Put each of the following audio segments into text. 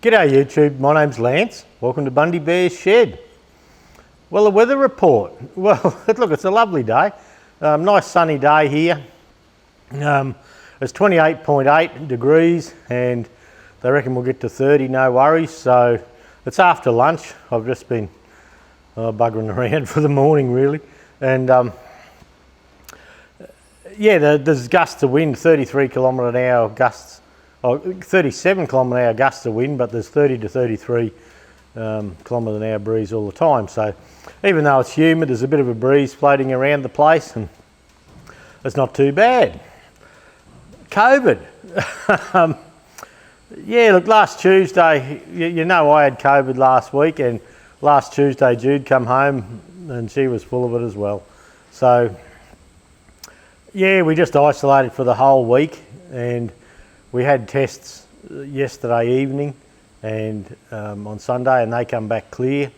G'day YouTube, my name's Lance. Welcome to Bundy Bear's Shed. Well, the weather report. Well, look, it's a lovely day. Nice sunny day here. It's 28.8 degrees and they reckon we'll get to 30, no worries. So it's after lunch. I've just been buggering around for the morning really. And yeah, there's gusts of wind, 33 kilometre an hour gusts. 37 kilometre an hour gusts of wind, but there's 30 to 33 kilometre an hour breeze all the time. So even though it's humid, there's a bit of a breeze floating around the place and it's not too bad. COVID. Yeah, look, last Tuesday, you know I had COVID last week, and last Tuesday Jude come home and she was full of it as well. So yeah, we just isolated for the whole week, and we had tests yesterday evening and on Sunday, and they come back clear.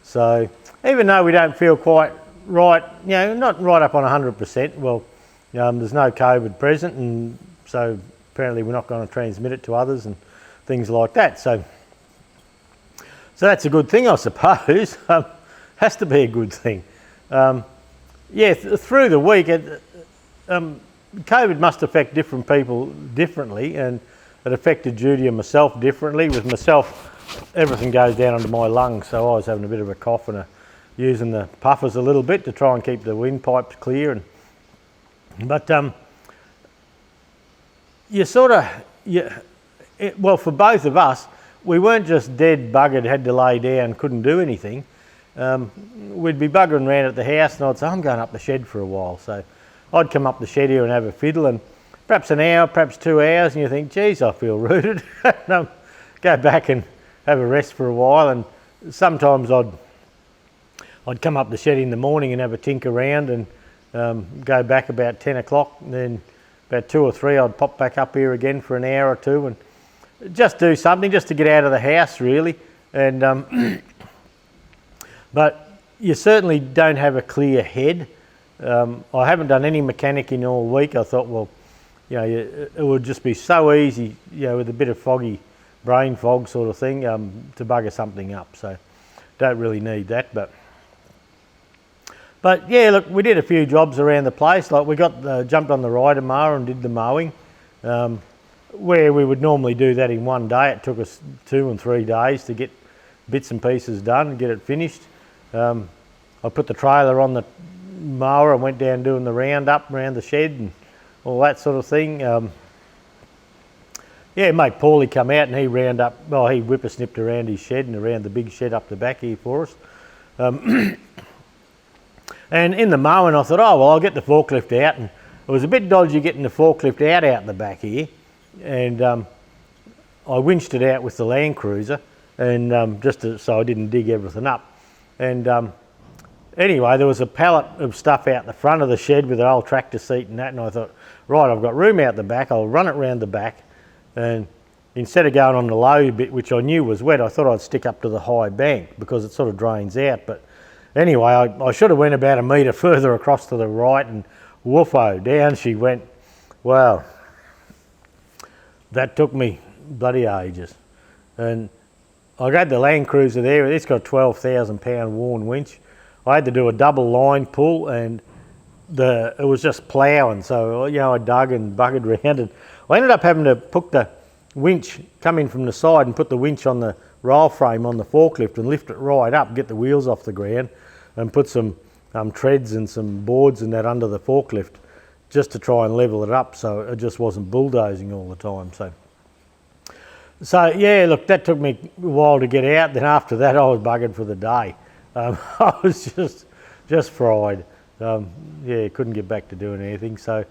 So even though we don't feel quite right, you know, not right up on 100%, well, there's no COVID present, and so apparently we're not going to transmit it to others and things like that. So that's a good thing, I suppose. Has to be a good thing. Yeah, through the week, COVID must affect different people differently, and it affected Judy and myself differently. With myself, everything goes down into my lungs, so I was having a bit of a cough and using the puffers a little bit to try and keep the windpipes clear. But you sort of, well, for both of us, we weren't just dead buggered, had to lay down, couldn't do anything. We'd be buggering around at the house, and I'd say, I'm going up the shed for a while. So I'd come up the shed here and have a fiddle, and perhaps an hour, perhaps 2 hours, and you think, geez, I feel rooted. Go back and have a rest for a while. And sometimes I'd come up the shed in the morning and have a tink around and go back about 10 o'clock, and then about 2 or 3 I'd pop back up here again for an hour or two and just do something just to get out of the house really. And but you certainly don't have a clear head. I haven't done any mechanicking all week. I thought, well, you know, it would just be so easy, you know, with a bit of foggy, brain fog sort of thing, to bugger something up. So don't really need that. But yeah, look, we did a few jobs around the place. Like we got jumped on the rider mower and did the mowing. Where we would normally do that in one day, it took us 2 and 3 days to get bits and pieces done and get it finished. I put the trailer on the mower and went down doing the round up around the shed and all that sort of thing. Yeah, mate Paulie come out and he he whippersnipped around his shed and around the big shed up the back here for us. And in the mowing I thought, oh well, I'll get the forklift out, and it was a bit dodgy getting the forklift out the back here, and I winched it out with the Land Cruiser, and so I didn't dig everything up. And anyway, there was a pallet of stuff out the front of the shed with an old tractor seat and that, and I thought, right, I've got room out the back, I'll run it round the back, and instead of going on the low bit, which I knew was wet, I thought I'd stick up to the high bank because it sort of drains out. But anyway, I should have went about a metre further across to the right, and woofo, down she went. Wow, that took me bloody ages. And I got the Land Cruiser there, it's got a 12,000 pound worn winch. I had to do a double line pull, and it was just ploughing, so you know I dug and buggered around, and I ended up having to put the winch, come in from the side and put the winch on the roll frame on the forklift and lift it right up, get the wheels off the ground, and put some treads and some boards and that under the forklift just to try and level it up so it just wasn't bulldozing all the time. So yeah, look, that took me a while to get out. Then after that I was buggered for the day. I was just fried. Yeah, couldn't get back to doing anything. So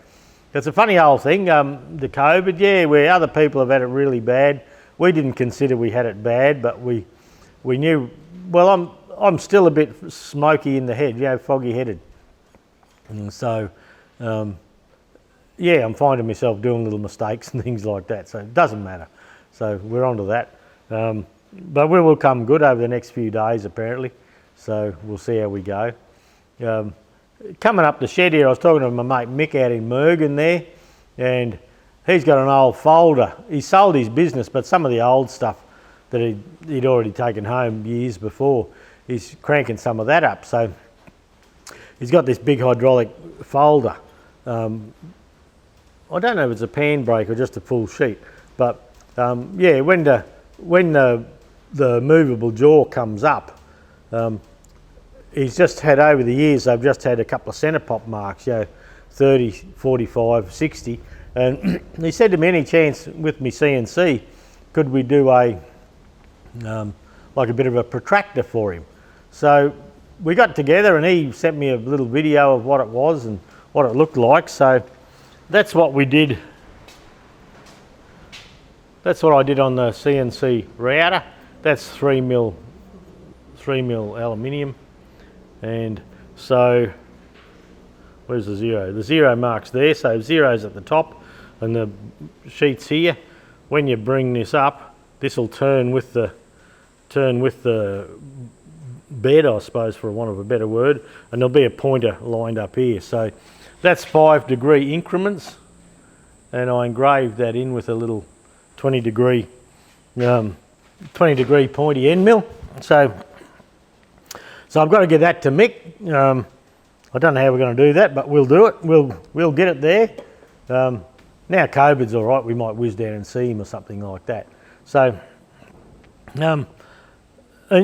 it's a funny old thing, the COVID, yeah, where other people have had it really bad. We didn't consider we had it bad, but we knew, well, I'm still a bit smoky in the head, you know, foggy headed. And so, yeah, I'm finding myself doing little mistakes and things like that, so it doesn't matter. So we're on to that. But we will come good over the next few days apparently. So we'll see how we go. Coming up the shed here, I was talking to my mate Mick out in Mergen there, and he's got an old folder. He sold his business, but some of the old stuff that he'd already taken home years before. He's cranking some of that up. So he's got this big hydraulic folder. I don't know if it's a pan brake or just a full sheet, but yeah, when the movable jaw comes up, he's just had, over the years, they've just had a couple of centre pop marks, 30, 45, 60, and he said to me, any chance with me CNC, could we do a like a bit of a protractor for him? So we got together and he sent me a little video of what it was and what it looked like. So that's what we did. That's what I did on the CNC router. That's 3mm aluminium. And so, where's the zero? The zero mark's there, so zero's at the top and the sheet's here. When you bring this up, this will turn with the bed, I suppose, for want of a better word, and there'll be a pointer lined up here. So that's 5-degree increments, and I engraved that in with a little 20-degree pointy end mill. So I've got to get that to Mick. I don't know how we're going to do that, but we'll do it. We'll get it there. Now COVID's all right, we might whiz down and see him or something like that. So, and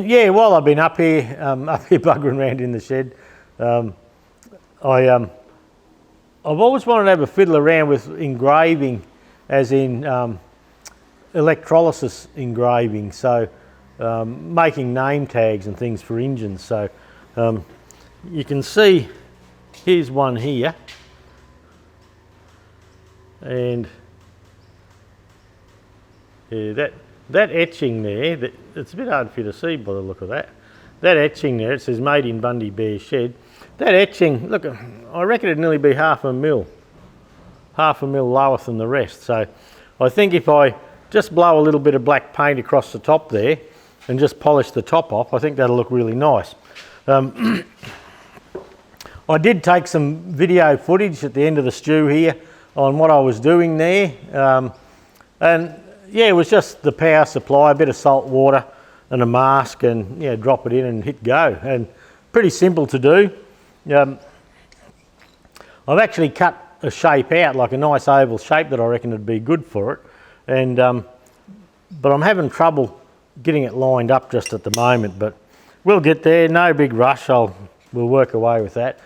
yeah, while I've been up here buggering around in the shed, I've always wanted to have a fiddle around with engraving, as in electrolysis engraving. So making name tags and things for engines. So you can see, here's one here, and yeah, that etching there, it's a bit hard for you to see by the look of that. That etching there, it says made in Bundy Bear shed. That etching, look, I reckon it'd nearly be half a mil lower than the rest. So I think if I just blow a little bit of black paint across the top there and just polish the top off, I think that'll look really nice. I did take some video footage at the end of the stew here on what I was doing there, and yeah, it was just the power supply, a bit of salt water and a mask, and yeah, drop it in and hit go, and pretty simple to do. I've actually cut a shape out, like a nice oval shape that I reckon would be good for it, and but I'm having trouble getting it lined up just at the moment, but we'll get there, no big rush. We'll work away with that.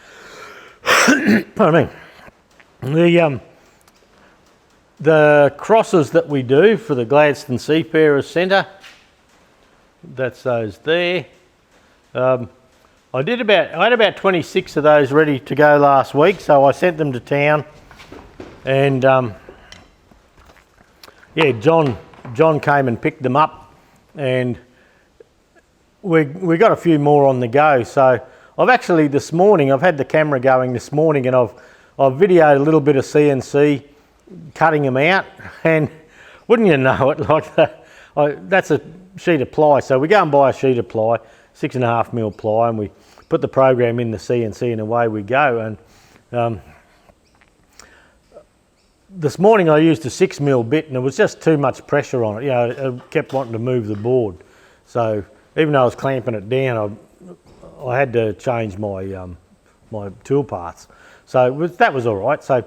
Pardon me. The crosses that we do for the Gladstone Seafarers Centre, that's those there. I had about 26 of those ready to go last week, so I sent them to town, and yeah, John came and picked them up, and we got a few more on the go. So I've actually this morning, I've had the camera going this morning, and I've videoed a little bit of CNC cutting them out, and wouldn't you know it, like that's a sheet of ply. So we go and buy a sheet of ply, 6.5mm ply, and we put the program in the CNC and away we go. And this morning I used a 6mm bit, and it was just too much pressure on it. You know, it kept wanting to move the board. So even though I was clamping it down, I had to change my my tool paths. So that was all right. So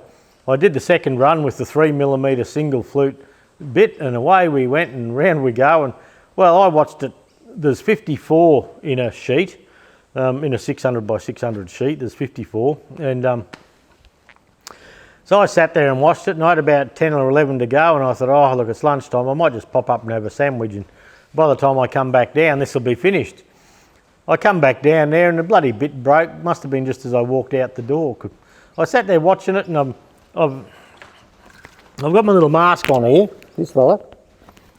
I did the second run with the 3mm single flute bit, and away we went and round we go. And well, I watched it. There's 54 in a sheet, in a 600 by 600 sheet. There's 54, and so I sat there and watched it, and I had about 10 or 11 to go, and I thought, oh look, it's lunchtime, I might just pop up and have a sandwich, and by the time I come back down, this will be finished. I come back down there and the bloody bit broke. Must have been just as I walked out the door. I sat there watching it, and I've got my little mask on here, this fella,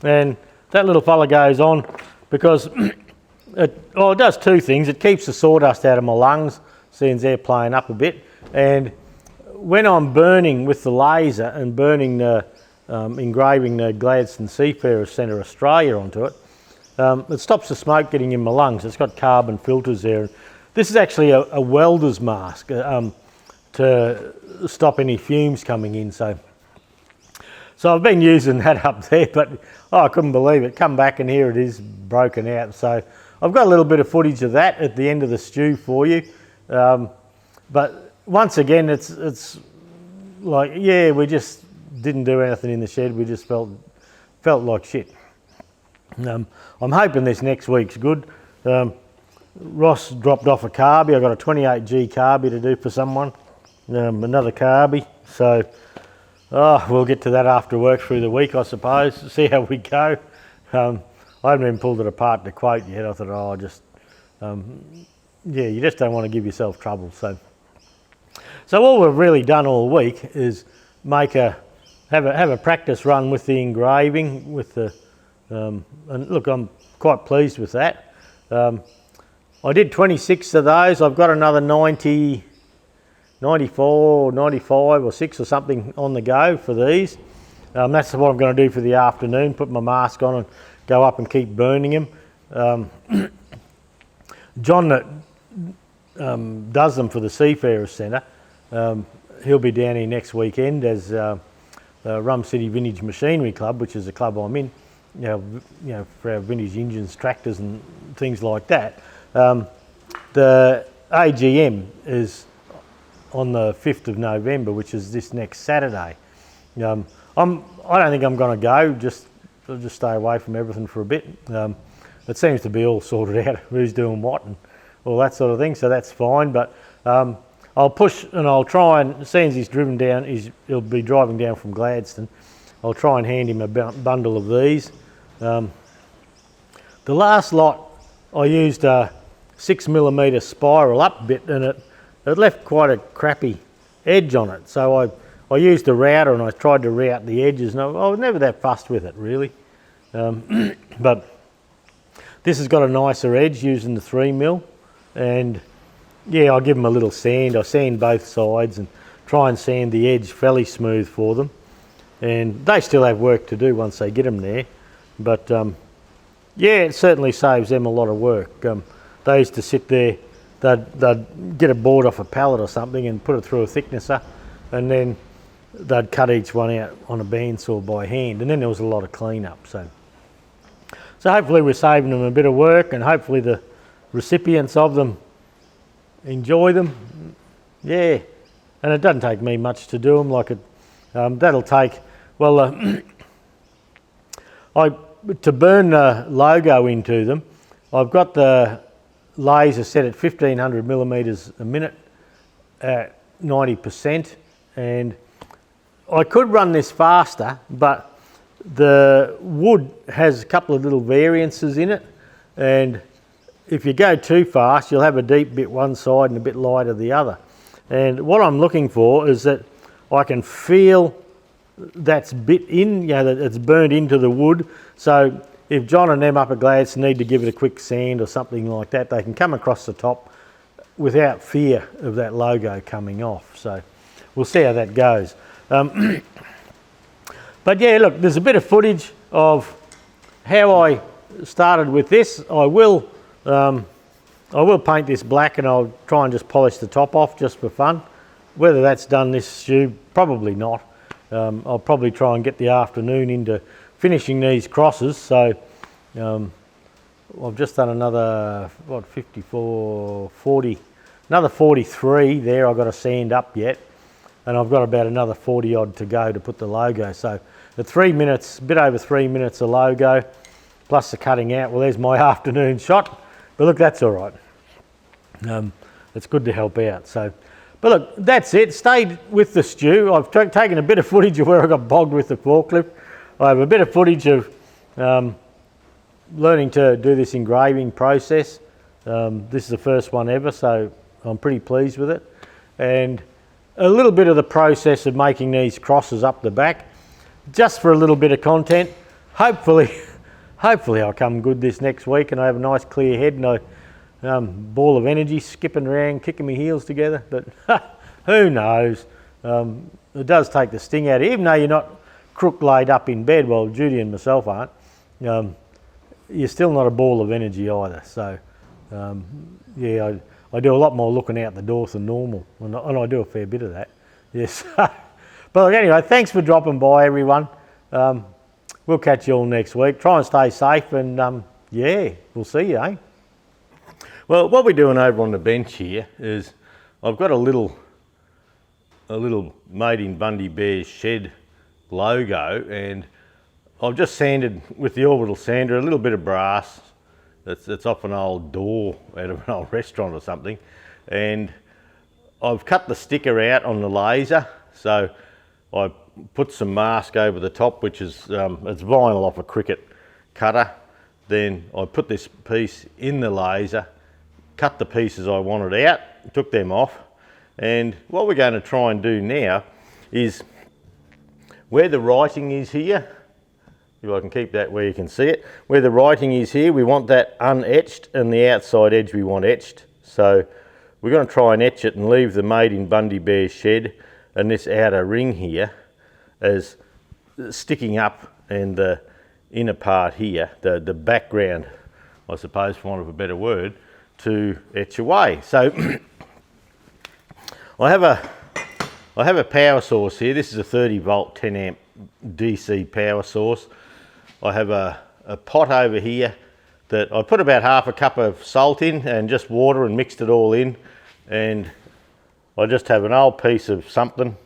and that little fella goes on because it does two things. It keeps the sawdust out of my lungs, sends air playing up a bit, and when I'm burning with the laser and burning the engraving the Gladstone Seafarers Centre Australia onto it, it stops the smoke getting in my lungs. It's got carbon filters there. This is actually a welder's mask to stop any fumes coming in. So So I've been using that up there, but I couldn't believe it. Come back and here it is broken out. So I've got a little bit of footage of that at the end of the stew for you. But once again, it's like, yeah, we just didn't do anything in the shed. We just felt like shit. I'm hoping this next week's good. Ross dropped off a carbie. I've got a 28G carbie to do for someone. Another carbie. So we'll get to that after work through the week, I suppose. See how we go. I haven't even pulled it apart to quote yet. I thought, yeah, you just don't want to give yourself trouble. So all we've really done all week is have a practice run with the engraving, with the and look, I'm quite pleased with that. I did 26 of those. I've got another 90, 94, 95 or 6 or something on the go for these. That's what I'm going to do for the afternoon, put my mask on and go up and keep burning them. John that does them for the Seafarers Centre, he'll be down here next weekend as the Rum City Vintage Machinery Club, which is a club I'm in, you know, for our vintage engines, tractors and things like that. The AGM is on the 5th of November, which is this next Saturday. I don't think I'm going to go, I'll just stay away from everything for a bit. It seems to be all sorted out, who's doing what and all that sort of thing, so that's fine. But I'll push and I'll try and, as soon as he's driven down, he'll be driving down from Gladstone, I'll try and hand him a bundle of these. The last lot I used a 6mm spiral up bit, and it left quite a crappy edge on it, so I used a router and I tried to route the edges, and I was never that fussed with it really. But this has got a nicer edge using the 3mm, and yeah, I'll give them a little sand. I sand both sides and try and sand the edge fairly smooth for them, and they still have work to do once they get them there, but yeah, it certainly saves them a lot of work. They used to sit there, they'd get a board off a pallet or something and put it through a thicknesser, and then they'd cut each one out on a bandsaw by hand, and then there was a lot of cleanup. So hopefully we're saving them a bit of work, and hopefully the recipients of them enjoy them. Yeah, and it doesn't take me much to do them. Like that'll take, well, to burn the logo into them, I've got the laser set at 1500mm a minute at 90%, and I could run this faster, but the wood has a couple of little variances in it, and if you go too fast, you'll have a deep bit one side and a bit lighter the other. And what I'm looking for is that I can feel that's bit in, you know, that it's burnt into the wood. So if John and them up at Gladstone need to give it a quick sand or something like that, they can come across the top without fear of that logo coming off. So we'll see how that goes. But yeah, look, there's a bit of footage of how I started with this. I will paint this black, and I'll try and just polish the top off just for fun. Whether that's done this stew, probably not. I'll probably try and get the afternoon into finishing these crosses. So I've just done another, 54, 40, another 43 there I've got to sand up yet. And I've got about another 40 odd to go to put the logo. So at 3 minutes, a bit over 3 minutes of logo, plus the cutting out. Well, there's my afternoon shot. But look, that's all right. It's good to help out. So, but look, that's it. Stayed with the stew. I've taken a bit of footage of where I got bogged with the forklift. I have a bit of footage of learning to do this engraving process. This is the first one ever, so I'm pretty pleased with it. And a little bit of the process of making these crosses up the back, just for a little bit of content. Hopefully I'll come good this next week and I have a nice clear head and a ball of energy skipping around, kicking my heels together. But who knows? It does take the sting out of it. Even though you're not crook laid up in bed, well, Judy and myself aren't, you're still not a ball of energy either. So yeah, I do a lot more looking out the door than normal, and I do a fair bit of that. Yes. But anyway, thanks for dropping by, everyone. We'll catch you all next week. Try and stay safe, and yeah, we'll see you, eh? Well, what we're doing over on the bench here is I've got a little Made in Bundy Bear's Shed logo, and I've just sanded with the orbital sander a little bit of brass that's off an old door out of an old restaurant or something, and I've cut the sticker out on the laser. So I put some mask over the top, which is it's vinyl off a Cricut cutter. Then I put this piece in the laser, cut the pieces I wanted out, took them off, and what we're going to try and do now is where the writing is here, if I can keep that where you can see it, where the writing is here, we want that unetched, and the outside edge we want etched. So we're going to try and etch it and leave the Made in Bundy Bear's Shed and this outer ring here as sticking up, and the inner part here, the background, I suppose for want of a better word, to etch away. So I have a power source here. This is a 30 volt 10 amp DC power source. I have a pot over here that I put about half a cup of salt in and just water and mixed it all in, and I just have an old piece of something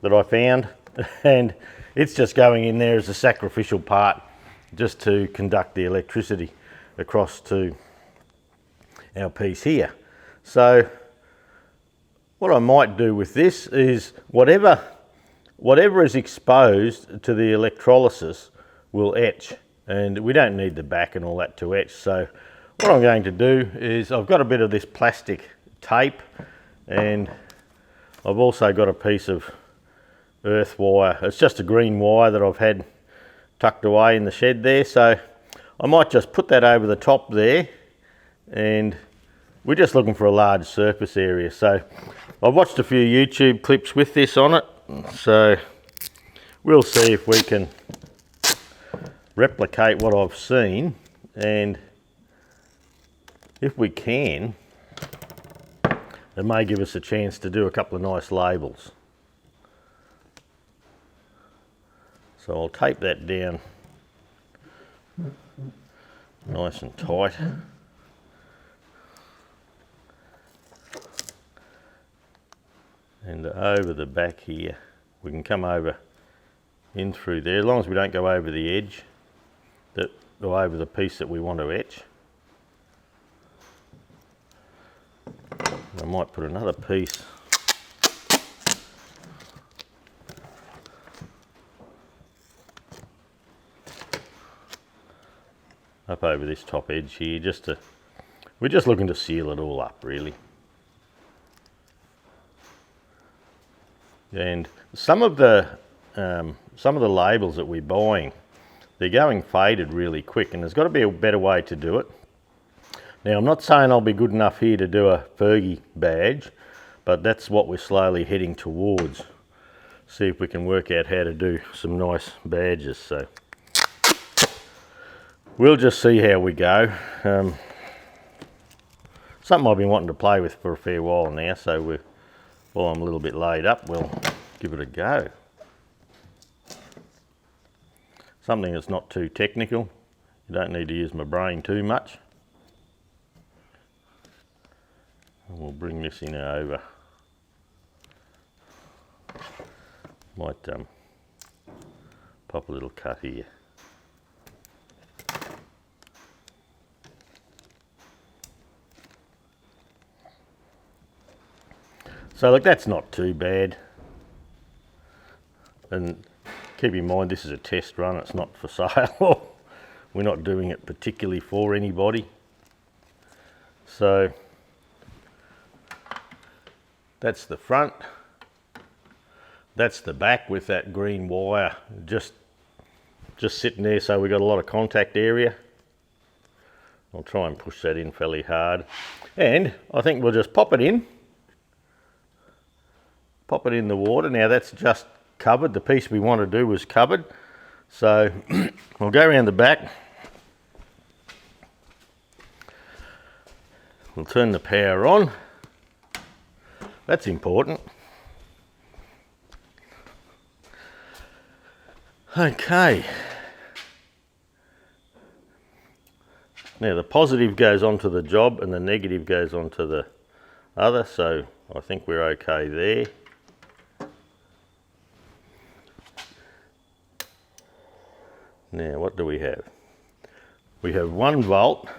that I found and it's just going in there as a sacrificial part just to conduct the electricity across to our piece here. So what I might do with this is whatever is exposed to the electrolysis will etch, and we don't need the back and all that to etch. So what I'm going to do is I've got a bit of this plastic tape, and I've also got a piece of earth wire. It's just a green wire that I've had tucked away in the shed there. So I might just put that over the top there, and we're just looking for a large surface area. So I've watched a few YouTube clips with this on it, so we'll see if we can replicate what I've seen, and if we can, it may give us a chance to do a couple of nice labels. So I'll tape that down nice and tight. And over the back here, we can come over in through there, as long as we don't go over the edge, that go over the piece that we want to etch. I might put another piece up over this top edge here, we're just looking to seal it all up really. And some of the labels that we're buying, they're going faded really quick, and there's got to be a better way to do it. Now, I'm not saying I'll be good enough here to do a Fergie badge, but that's what we're slowly heading towards. See if we can work out how to do some nice badges. So we'll just see how we go. Something I've been wanting to play with for a fair while now, so while I'm a little bit laid up, we'll give it a go. Something that's not too technical. You don't need to use my brain too much. And we'll bring this in over. Might pop a little cut here. So look, that's not too bad. And keep in mind, this is a test run, it's not for sale. We're not doing it particularly for anybody. So that's the front. That's the back with that green wire just sitting there, so we've got a lot of contact area. I'll try and push that in fairly hard. And I think we'll just pop it in. Pop it in the water. Now that's just covered. The piece we want to do was covered. So we'll go around the back. We'll turn the power on. That's important. Okay. Now the positive goes onto the job and the negative goes onto the other, so I think we're okay there. Now what do we have? We have 1 volt,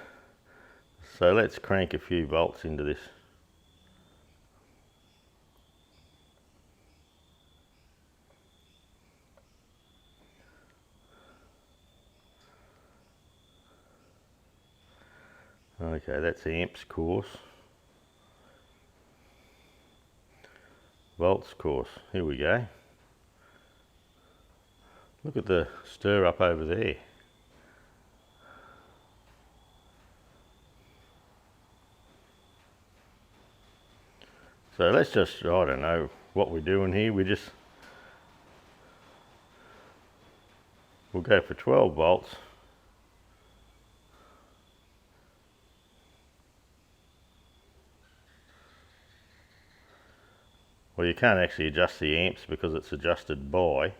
so let's crank a few volts into this. Okay, that's amps course. Volts course, here we go. Look at the stir up over there. So let's just, I don't know what we're doing here, we'll go for 12 volts. Well, you can't actually adjust the amps because it's adjusted by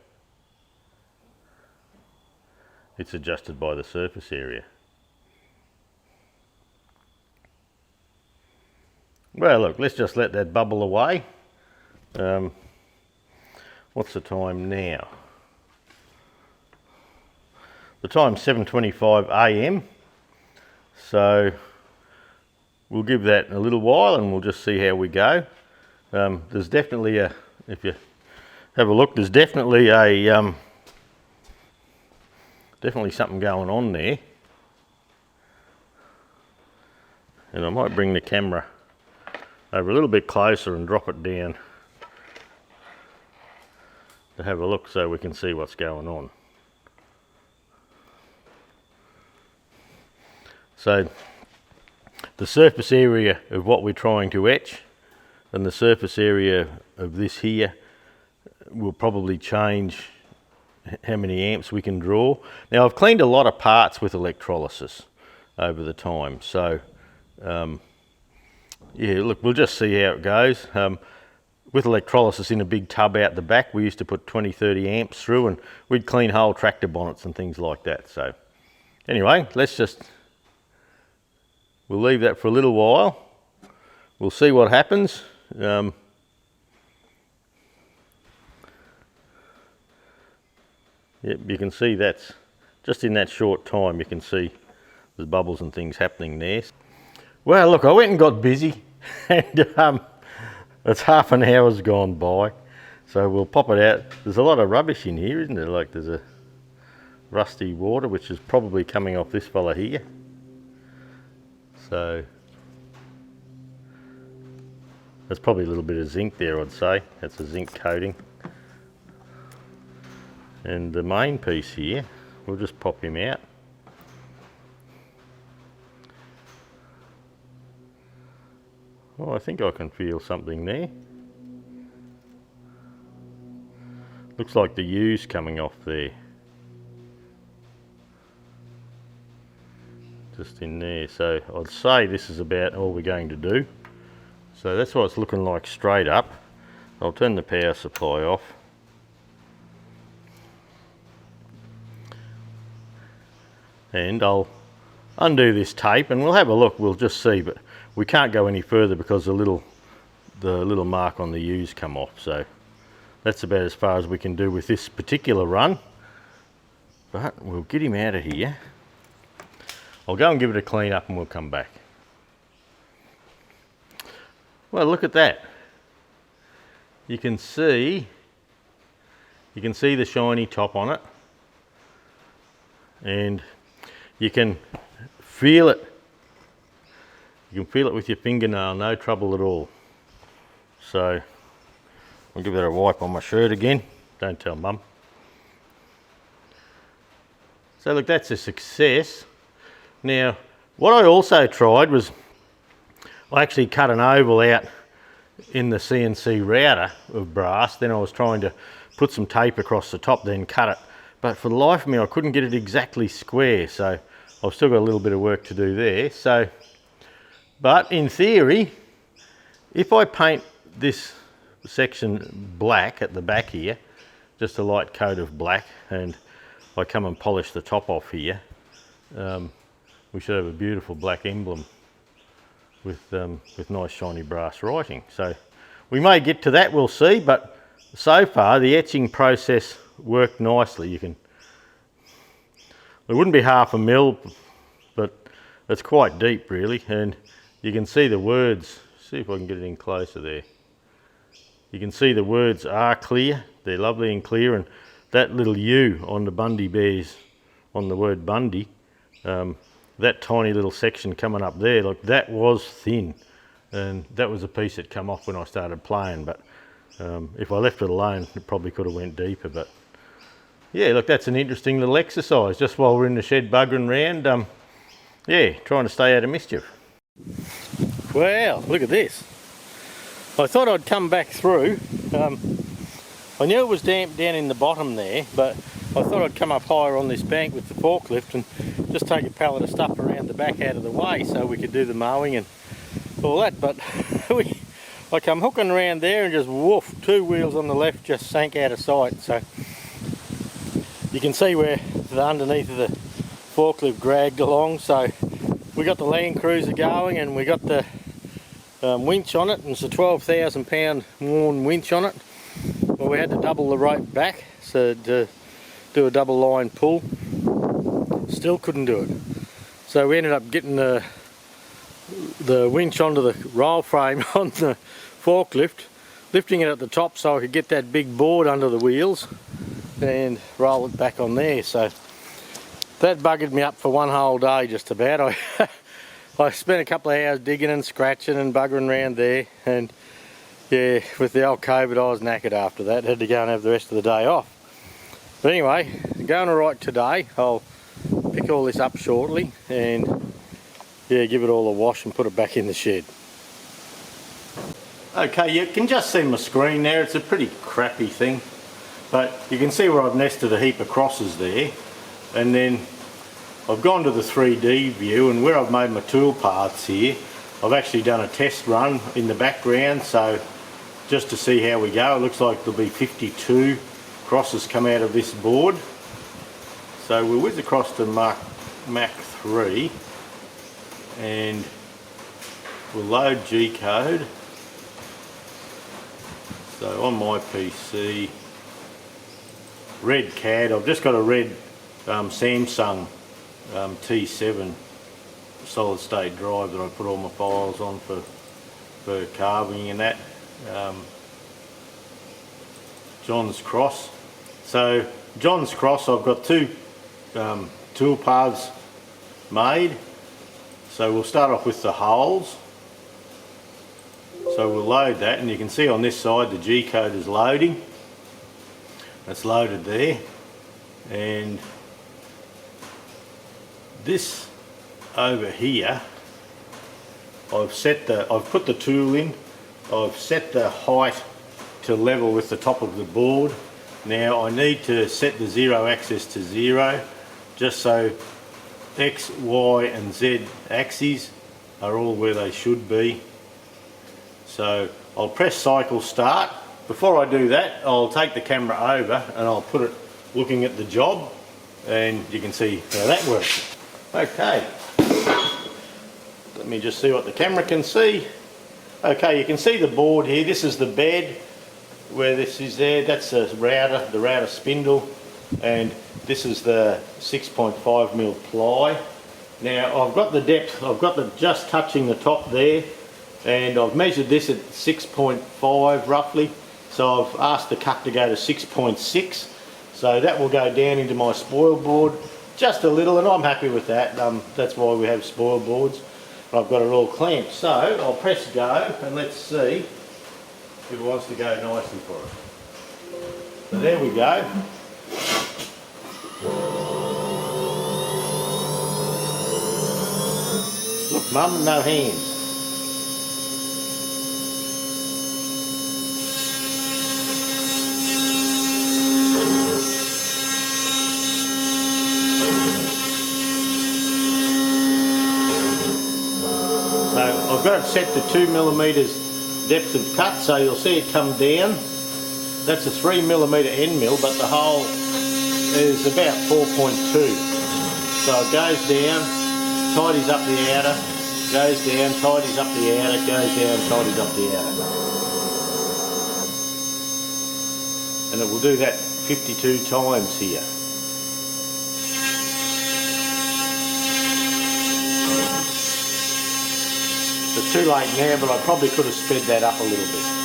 the surface area. Well, look, let's just let that bubble away. What's the time now? The time's 7:25 AM, so we'll give that a little while and we'll just see how we go. There's definitely if you have a look, there's definitely something going on there. And I might bring the camera over a little bit closer and drop it down to have a look so we can see what's going on. So the surface area of what we're trying to etch and the surface area of this here will probably change how many amps we can draw. Now I've cleaned a lot of parts with electrolysis over the time, so yeah, look, we'll just see how it goes. With electrolysis in a big tub out the back, we used to put 20-30 amps through and we'd clean whole tractor bonnets and things like that. So anyway, we'll leave that for a little while. We'll see what happens. Yep, you can see that's just in that short time, you can see there's bubbles and things happening there. Well, look, I went and got busy and it's half an hour's gone by, so we'll pop it out. There's a lot of rubbish in here, isn't there? Like there's a rusty water which is probably coming off this fella here. So there's probably a little bit of zinc there, I'd say. That's a zinc coating. And the main piece here, we'll just pop him out. Oh, I think I can feel something there. Looks like the U's coming off there. Just in there, so I'd say this is about all we're going to do. So that's what it's looking like straight up. I'll turn the power supply off. And I'll undo this tape and we'll have a look, we'll just see, but we can't go any further because the little mark on the U's come off, so that's about as far as we can do with this particular run. But we'll get him out of here. I'll go and give it a clean up and we'll come back. Well, look at that. You can see the shiny top on it, and you can feel it. You can feel it with your fingernail, no trouble at all. So I'll give that a wipe on my shirt again. Don't tell Mum. So look, that's a success. Now, what I also tried was I actually cut an oval out in the CNC router of brass. Then I was trying to put some tape across the top, then cut it. But for the life of me, I couldn't get it exactly square. So I've still got a little bit of work to do there. So, but in theory, if I paint this section black at the back here, just a light coat of black, and I come and polish the top off here, we should have a beautiful black emblem with nice shiny brass writing. So we may get to that, we'll see, but so far the etching process worked nicely. It wouldn't be 1/2 mil, but it's quite deep really, and you can see the words. See if I can get it in closer there. You can see the words are clear, they're lovely and clear, and that little U on the Bundy Bears, on the word Bundy, that tiny little section coming up there, look, that was thin, and that was a piece that come off when I started playing, but if I left it alone it probably could have went deeper. But yeah, look, that's an interesting little exercise just while we're in the shed buggering around, yeah, trying to stay out of mischief. Wow, look at this. I thought I'd come back through. I knew it was damp down in the bottom there, but I thought I'd come up higher on this bank with the forklift and just take a pallet of stuff around the back out of the way so we could do the mowing and all that. But I come hooking around there and just woof, 2 wheels on the left just sank out of sight. So you can see where the underneath of the forklift dragged along. So we got the Land Cruiser going and we got the winch on it, and it's a 12,000 pound worn winch on it. Well, we had to double the rope back so to do a double line pull. Still couldn't do it. So we ended up getting the winch onto the roll frame on the forklift, lifting it at the top so I could get that big board under the wheels and roll it back on there. So that buggered me up for one whole day just about. I spent a couple of hours digging and scratching and buggering around there, and yeah, with the old COVID I was knackered after that. Had to go and have the rest of the day off. But anyway, going alright today. I'll pick all this up shortly and yeah, give it all a wash and put it back in the shed. Okay, you can just see my screen there. It's a pretty crappy thing, but you can see where I've nested a heap of crosses there, and then I've gone to the 3D view, and where I've made my tool paths here, I've actually done a test run in the background, so just to see how we go. It looks like there'll be 52 crosses come out of this board. So we'll whiz across to Mach 3 and we'll load G-code. So on my PC, red CAD, I've just got a red Samsung T7 solid state drive that I put all my files on for carving and that. John's Cross. So John's Cross, I've got 2 tool paths made. So we'll start off with the holes. So we'll load that, and you can see on this side the G-code is loading. It's loaded there, and this over here, I've put the tool in, I've set the height to level with the top of the board. Now I need to set the 0 axis to 0, just so X, Y and Z axes are all where they should be. So I'll press cycle start. Before I do that, I'll take the camera over and I'll put it looking at the job, and you can see how that works. Okay, let me just see what the camera can see. Okay, you can see the board here. This is the bed where this is there. That's the router spindle, and this is the 6.5mm ply. Now I've got the depth, I've got the just touching the top there, and I've measured this at 6.5 roughly. So I've asked the cut to go to 6.6. So that will go down into my spoil board just a little, and I'm happy with that. That's why we have spoil boards. I've got it all clamped. So I'll press go and let's see if it wants to go nicely for us. So there we go. Look, Mum, no hands. So I've got it set to 2mm depth of cut, so you'll see it come down. That's a 3mm end mill, but the hole is about 4.2. So it goes down, tidies up the outer, goes down, tidies up the outer, goes down, tidies up the outer. And it will do that 52 times here. It's too late now, but I probably could have sped that up a little bit.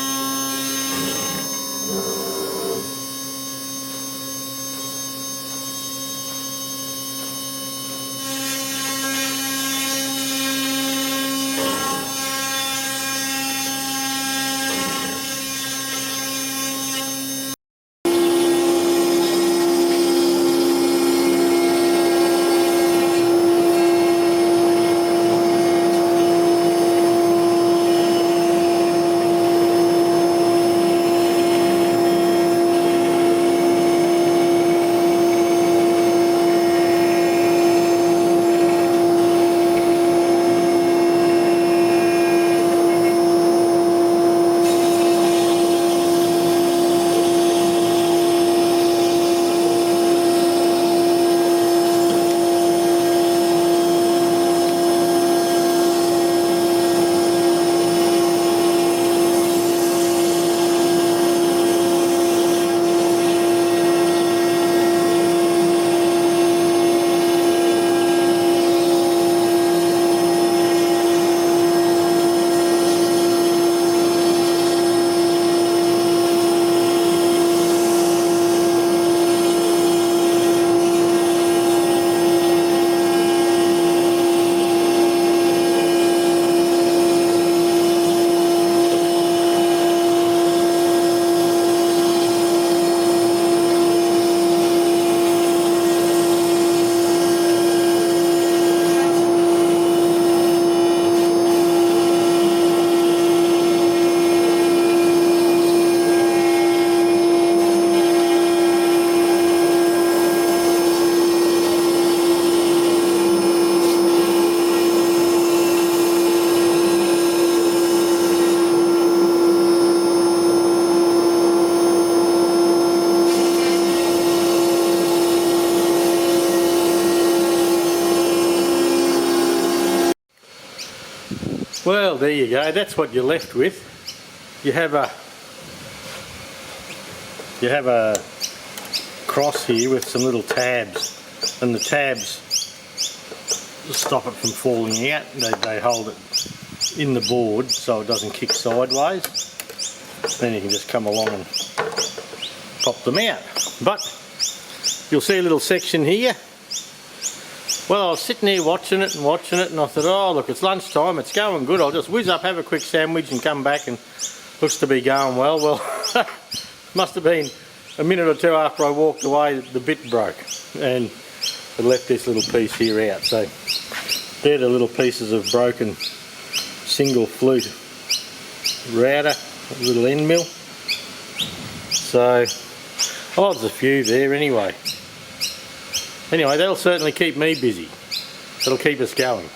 Well, there you go. That's what you're left with. You have a cross here with some little tabs, and the tabs stop it from falling out. They hold it in the board so it doesn't kick sideways. Then you can just come along and pop them out. But you'll see a little section here. Well, I was sitting here watching it, and I thought, oh look, it's lunchtime, it's going good, I'll just whiz up, have a quick sandwich and come back, and looks to be going well. Well, must have been a minute or two after I walked away the bit broke, and it left this little piece here out. So they're the little pieces of broken single flute router, a little end mill. So, oh, there's a few there anyway. Anyway, that'll certainly keep me busy. It'll keep us going.